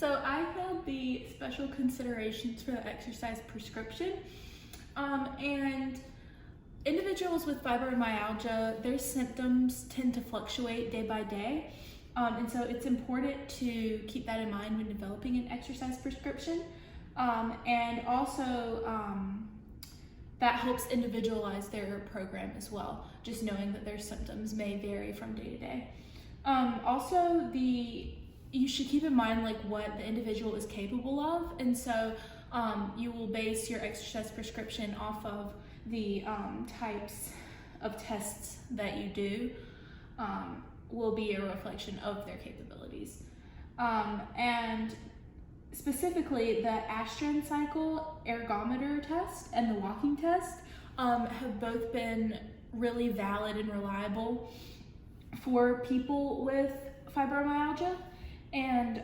So I held the special considerations for the exercise prescription, and individuals with fibromyalgia, their symptoms tend to fluctuate day by day, and so it's important to keep that in mind when developing an exercise prescription, and also that helps individualize their program as well, just knowing that their symptoms may vary from day to day. Also, you should keep in mind like what the individual is capable of, and so you will base your exercise prescription off of the types of tests that you do will be a reflection of their capabilities. And specifically, the Ashton cycle ergometer test and the walking test have both been really valid and reliable for people with fibromyalgia, and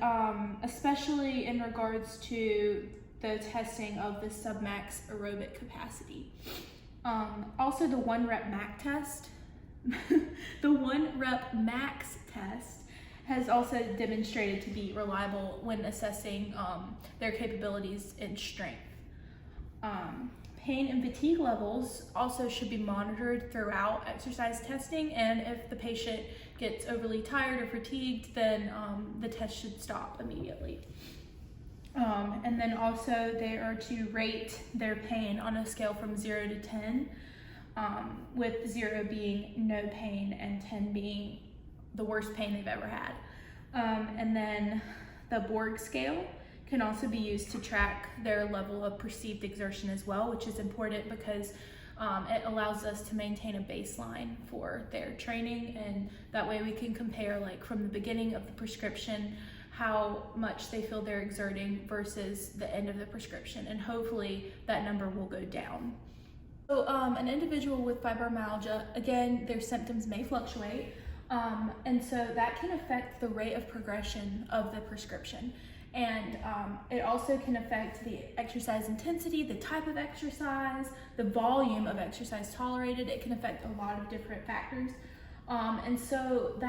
especially in regards to the testing of the submax aerobic capacity. Also, the 1-rep max test, the 1-rep max test has also demonstrated to be reliable when assessing their capabilities in strength. Pain and fatigue levels also should be monitored throughout exercise testing, and if the patient gets overly tired or fatigued, then the test should stop immediately. And then also they are to rate their pain on a scale from 0 to 10, with 0 being no pain and 10 being the worst pain they've ever had. And then the Borg scale can also be used to track their level of perceived exertion as well, which is important because it allows us to maintain a baseline for their training, and that way we can compare like from the beginning of the prescription how much they feel they're exerting versus the end of the prescription, and hopefully that number will go down. So an individual with fibromyalgia, again, their symptoms may fluctuate, and so that can affect the rate of progression of the prescription. And it also can affect the exercise intensity, the type of exercise, the volume of exercise tolerated. It can affect a lot of different factors. And so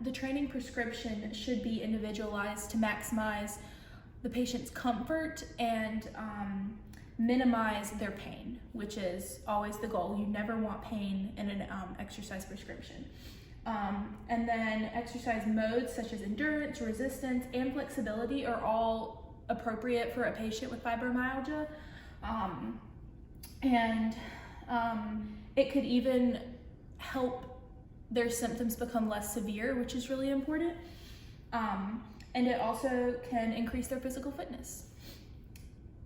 the training prescription should be individualized to maximize the patient's comfort and minimize their pain, which is always the goal. You never want pain in an exercise prescription. And then exercise modes such as endurance, resistance, and flexibility are all appropriate for a patient with fibromyalgia. It could even help their symptoms become less severe, which is really important. And it also can increase their physical fitness.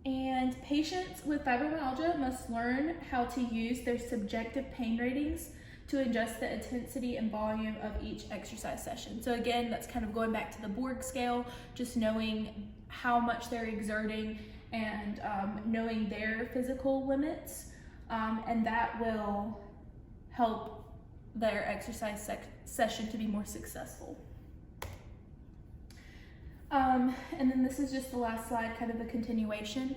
And patients with fibromyalgia must learn how to use their subjective pain ratings to adjust the intensity and volume of each exercise session. So again, that's kind of going back to the Borg scale, just knowing how much they're exerting and knowing their physical limits, and that will help their exercise session to be more successful. And then this is just the last slide, kind of a continuation.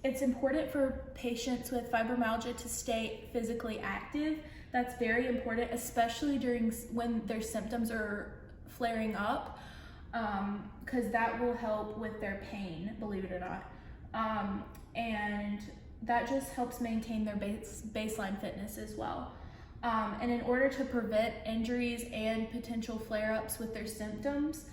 It's important for patients with fibromyalgia to stay physically active. That's very important, especially when their symptoms are flaring up, because that will help with their pain, believe it or not. And that just helps maintain their baseline fitness as well. And in order to prevent injuries and potential flare-ups with their symptoms,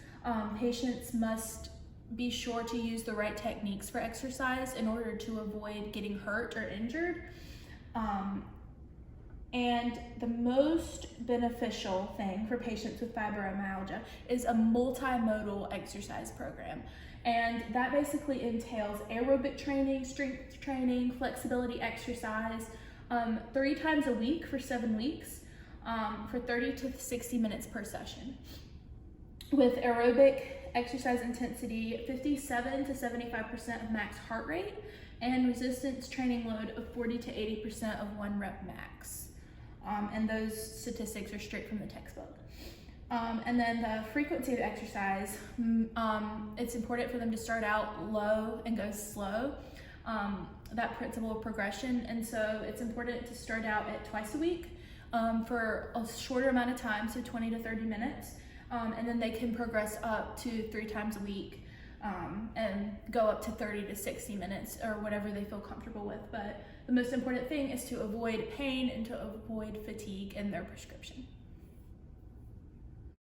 patients must be sure to use the right techniques for exercise in order to avoid getting hurt or injured. And the most beneficial thing for patients with fibromyalgia is a multimodal exercise program. And that basically entails aerobic training, strength training, flexibility exercise, 3 times a week for 7 weeks, for 30 to 60 minutes per session. With aerobic exercise intensity, 57 to 75% of max heart rate, and resistance training load of 40 to 80% of 1-rep max. And those statistics are straight from the textbook. And then the frequency of exercise, it's important for them to start out low and go slow, that principle of progression. And so it's important to start out at twice a week for a shorter amount of time, so 20 to 30 minutes. and then they can progress up to 3 times a week, and go up to 30 to 60 minutes or whatever they feel comfortable with. But the most important thing is to avoid pain and to avoid fatigue in their prescription.